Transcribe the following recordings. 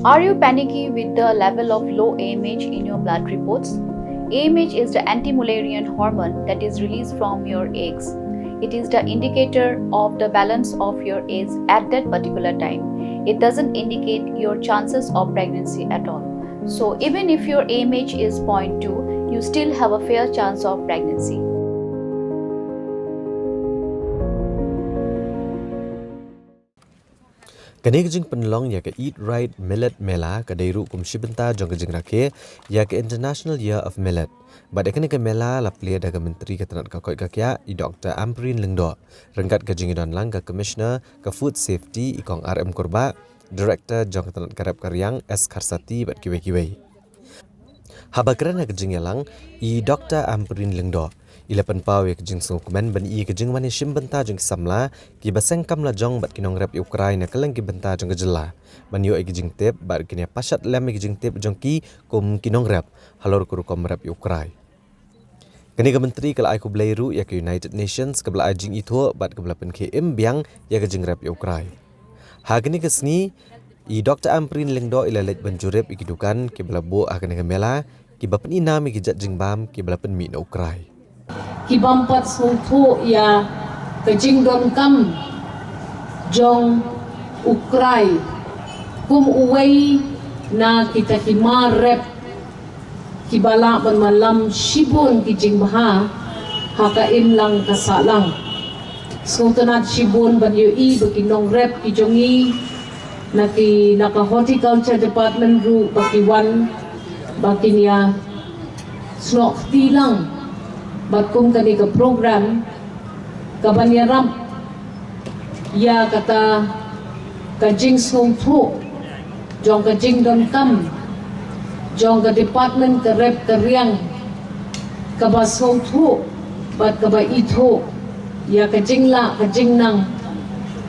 Are you panicky with the level of low AMH in your blood reports? AMH is the anti-Mullerian hormone that is released from your eggs. It is the indicator of the balance of your eggs at that particular time. It doesn't indicate your chances of pregnancy at all. So even if your AMH is 0.2, you still have a fair chance of pregnancy. Kani kajing penlong ya ke Eat Right Millet Mela kadairu kum shibenta jong kajing rakhe ya ke International Year of Millet. Bada kani ke Mela la plia daga menteri ketanat kakoi kakya I Dr. Ambreen Lingdo. Rengkat kajing idon lang ke Commissioner ke Food Safety ikong RM Korba, Director jong ketanat karab karyang S Karsati bat kiwe-kiwe. Habakran kajing yalang I Dr. Ambreen Lingdo. Ila penpau ya kejing sungkuman ban I kejing mani shimbenta jong samla ki baseng kamla jong bat kinong rep Ukraina kelang ki benta jong kejela ban yo kejing tip bat kinya pasat lem kejing tip jong ki kum kinong rep halor kuru kom rep Ukraina kani ke menteri kala ai ku blairu ya ke United Nations kebla ajing itu bat kebla pen ke imbiang ya kejing rep Ukraina ha kani ke sni I Dr. Ambreen Lingdo ila let banjurep ikidukan ke bla bo akani ke mela ki bapen ina mi ki jat jingbam ki bla pen mi na Ukraina Kibampat sungtu ya kejingdon kam jong Ukrai kum uway na kita kimarep kibala man malam shibon kijing baha hakaim lang kasalang sultanat shibon ban yui bakinong rep kijongi naka horticulture department ru bakiwan bakinya snok tilang bakum kani ke program kabanyaram ya kata kajing sung thu jong kajing don kam jong ke department ke rep ke riang kaba sung thu bat kaba itho ya kajing la kajing nang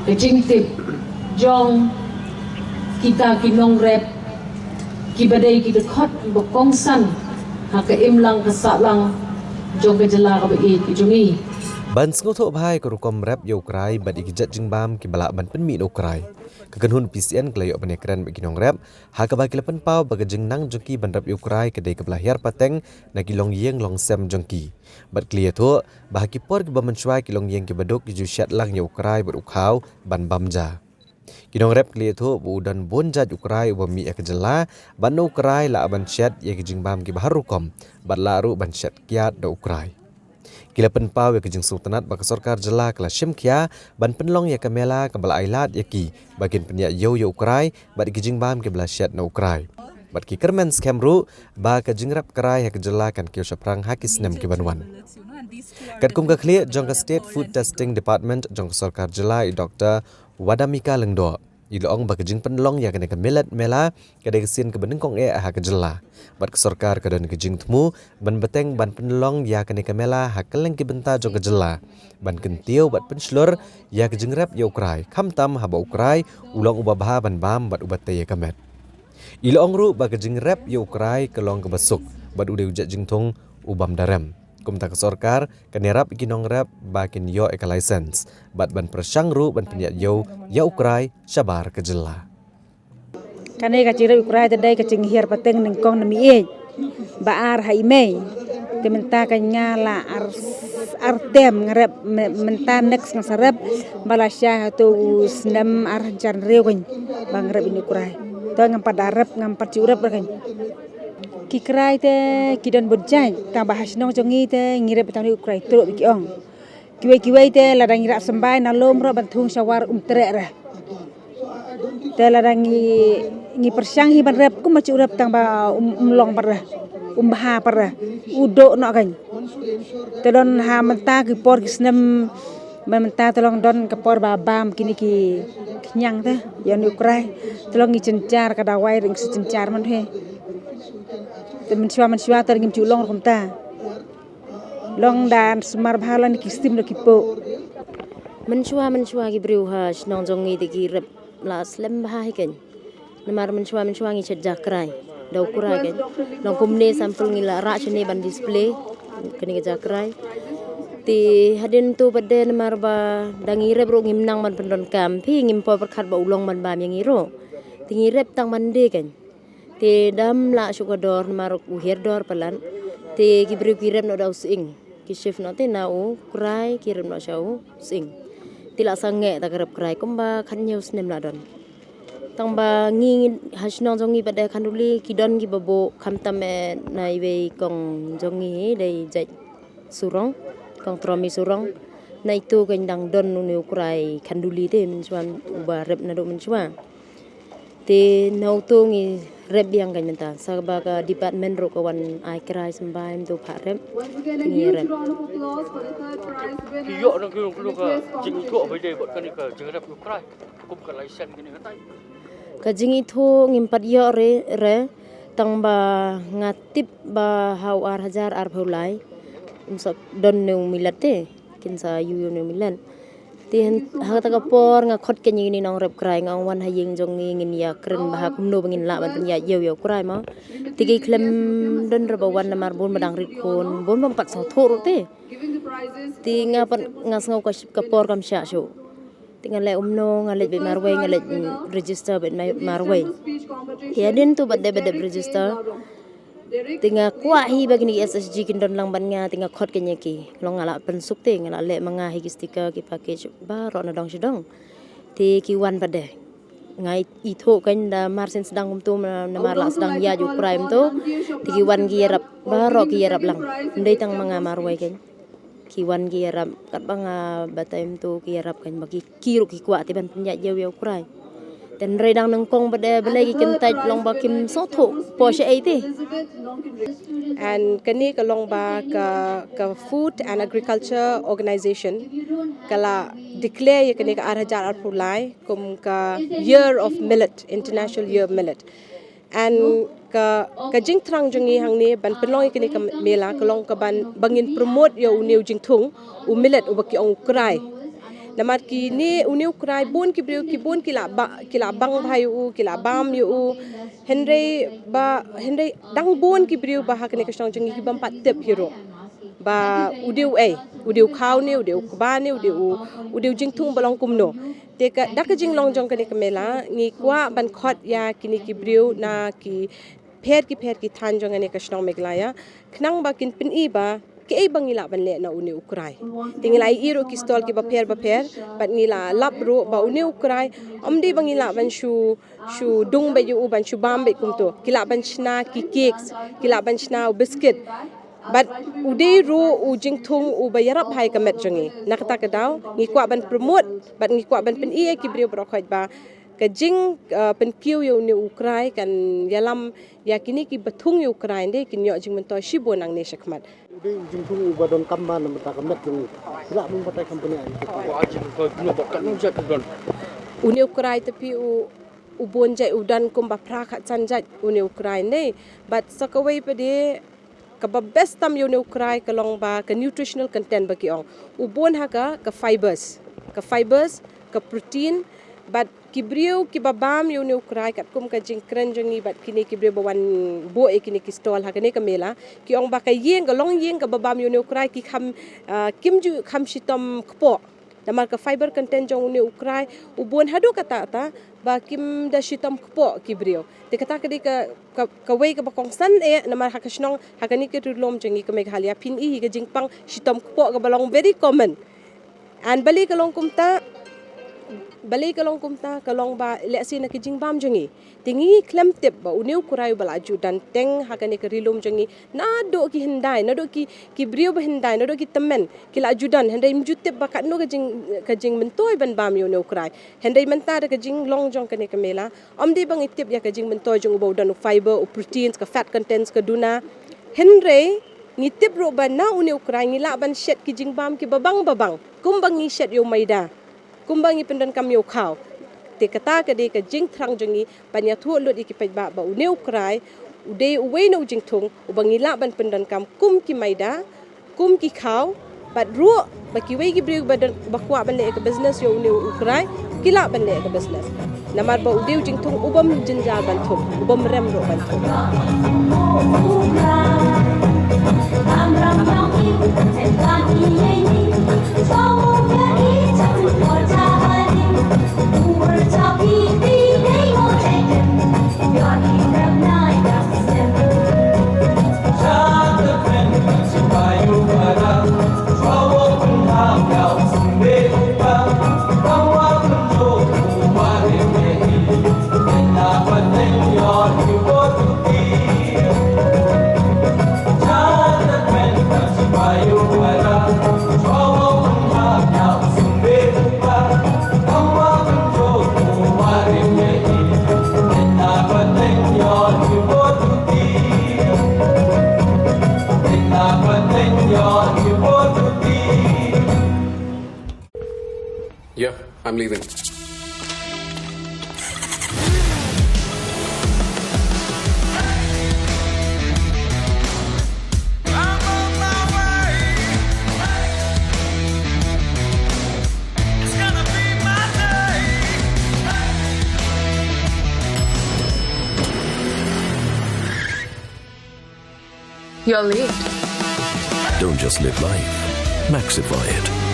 kajing tip jong kita kinong rep kibadai kita khot bokongsan haka imlang kasalang jong kejela ka bai kijungi ban sngoto bhai ko rukom rap yo krai bad ikijat jingbam ki bala ban pen mi no krai kekenhun PCN klayo ban ekran bagi nong rap ha ka ba kilapan pau baga jingnang jongki ban rap yo krai kedai ke belahir pateng na kilong yeng long sem jongki bad klia tho bah ki por ki ba menchwai kilong yeng ki badok ki ju shat lang yo krai ber ukhau ban bamja kinong rap klia tho bu dan bonja yo krai wa mi ekjela ban no krai la ban shat ye ki jingbam ki bahar rukom bad la ru ban shat kiat do krai kila penpau ya kejing sultanat baka sorkar jela kala shimkia ban penlong ya kamela kembala ailat ya ki bagian penyak yo yo ukrai bad kejing bam ke bela syat na ukrai bad ki kermen skemru ba kejing rap krai ya kejela kan kio shaprang hakis nem ke banwan kat kum ka khli jong ka state food testing department jong ka sorkar jela I Dr. Wadamika Lengdo ilong ba kejing penlong ya kene ke millet mela kadai kesin ke benengkong ha kejela bat kesorkar kadon kejing temu ban beteng ban penlong ya kene kamela hakeleng ki benta jong kejela ban kentio bat penslur ya kejing rap ya ukrai khamtam haba ukrai ulong uba baha ban bam bat ubat te ya kamet ilong ru ba kejing rap ya ukrai kelong ke basuk bat ude ujat jingtong ubam darem kum ta kesorkar kene rap kinong rap ba kin yo ek license bat ban persang ru ban penyak yo ya ukrai sabar kejela kane ka cire ukrai tadai ka cinghir pateng ning kong nami e baar haimei te menta ka nyala artem ngarep menta next ngasarep balasya to snam ar jan rewin bang rep ini ukrai to ngampat arep ngampat curep kan ki krai te kidan bodjai ta bahas nong jongi te ngirep tani ukrai tro bikiong kiwe te ladang ngira sembai na lom ro bantung sawar trek ra te ladang ngi persyang hi ban rep ku macu rep tang ba umlong parah umbaha parah udo no kan telon ha menta ki por kisnem menta telong don ke por babam kini ki nyang te yan ukrai telong ngi cencar kadawai ring secencar man he te mensyua ter ngim culong rom ta long dan semar bhalan kistim no kipo mensyua ki breuha snong jongi de ki rep la slem bah kan namar mensyua ngi chedja krai dau kurai kan long kumne sampul ngila ra chene ban display kene ke jakrai ti hadin tu bade namar ba dangi rep ro ngimnang man pendon kam phi ngim po perkhat ba ulong man bam yang iro Tingi rep tang mande kan. Te dam la syukador marok uhir dor pelan. Te kibriu kirem no daw sing. Ki chef no te na u krai kirem no syau sing. Tila sange ta kerep krai kumba kan nyus nem la don. Tang ba ngi hasnong jongi pada kanduli kidon ki babo kam tame nai we kong jongi dei jai surong kong tromi surong nai tu kan dang don nu krai kanduli te min chuan uba rep na do min chuan. Te nau tu ngi rep yang kan nta sa ba ka department ro kawan ai krai sembaim tu pha rep ngi rep Ki yo nang ku ka jing ko bai dei bot kan ka jing rep ku krai kum ka license gini ka tai ka jingi thu ngimpat yo re tang ba ngatip ba hau ar hajar ar phulai umsak don nu milate kin sa yu nu milan tin ha ta ka por nga khot ke ni nong rep krai nga wan ha ying jong ngin ya kren ba ha kum no bangin la ban ya yo krai ma ti ki klem don ra ba wan na mar bon madang rit kon bon bam pat sa tho ro te ti nga pat nga ngau ka por kam sha shu tinggal le umno ngalet be marwe ngalet register be marwe ya den tu bade register tinga kwa hi bagni SSG kin don lang ban nga tinga khot ke nyeki long ala pensuk te ngala le manga hi sticker ki package ba ro na dong sidong ti ki wan bade ngai i tho kan da mar sen sedang tu na mar la sedang ya ju prime tu ti ki wan ki rap ba ro ki rap lang ndai tang manga marwe ken kiwan ki rap kat banga bataim tu ki rap kan bagi kiru ki kwa ti ban punya yew krai ten redang nang kong bade belai ki kentai long ba kim so tho po she ai ti and kani ka long ba ka food and agriculture organization kala declare ye kani ka 8000 ar pulai kum ka year of millet international year of millet and ka jing trang jongi hang ni ban pelong kini ka mela kalong ka ban bangin promote yo new jing thung u millet u baki ong krai namat ki ni u new krai bon ki briu ki bon ki la bang bhai u ki la bam yu u henry dang bon ki briu ba ha kini ka stang jongi ki bam pat tep hero ba udiu khaw ni udiu ba ni udiu jing thung balong kum no te ka dak jing long jong kani ka mela ngi kwa ban khot ya kini ki briu na ki pher ki than jong ani ka snong meglaya khnang ba kin pin i ba ke ai bangila ban le na uni ukrai tingila i ro ki stol ki ba pher bat ngila lap ro ba uni ukrai amdi bangila ban shu dung ba yu ban shu bam be kum to kila ban chna ki cakes kila ban chna biscuit but udai ro u jing thung u bayarap hai ka met jongi nakata ka daw ngi kwa ban promote but ngi kwa ban pin i ki brio bro khoj ba ka jing pen kiu yo ni ukrai kan yalam yakini ki bathung yo ukrai de kin yo jing men to shi bonang ne shakmat udai jing thung u badon kamban na mata ka met jongi sila mun patai company ai wa jing ko no bot kan no jat don uni ukrai tapi u bonjai u dan kum ba phra kha chanjat uni ukrai ne but sakawai pe de ka best tam yo ne ukrai ka long ba ka nutritional content ba ki ong u bon ha ka fibers ka protein but kibriu ki babam yo ne ukrai kat kum ka jing kren jongi bat kini kibriu bawan bo e kini ki stall ha kane ka mela ki ong ba ka yeng ka long yeng ka babam yo ne ukrai ki kham kimju kham shitom kpo namar ka fiber content jong ne ukrai u bon hadu kata ta ba kim da shitom kpo kibriu te kata ka wei ka bakong san e namar ha ka snong ha kani ke tulom jongi ka meghalia pin i ka jingpang shitom kpo ka balong very common and bali ka long kumta kalong ba lesi na kijing bam jongi tingi klem tip ba uniu kurai bala ju dan teng ha kani ka rilum jongi na do ki hindai na do ki brio ba hindai na do ki temen kila judan hendai mjutip ba kat no ka jing mentoi ban bam yo ne kurai hendai menta da ka jing long jong kani ka mela amdi bang itip ya ka jing mentoi jong ba dan fiber o proteins ka fat contents ka duna henrei ngitip ro ban na uniu kurai ngila ban shet ki jing bam ki babang kumbang ngi shet yo maida kumbangi pendan kam yo khaw te kata ka de ka jing thrang jongi panya thu lut iki pai ba uneu krai ude uwe no jing thung ubangi la ban pendan kam kum ki maida kum ki khaw bat ru ba ki we gi bri ba kwa ban le ka business yo uneu ukrai kila ban le ka business namar ba ude jing thung ubam jinjal ban thum ubam rem ro ban thum ram ram ni sen kan ni ni so ya ni cha 我差你，我差比你，你我真。I'm leaving. You're late. Don't just live life, maxify it.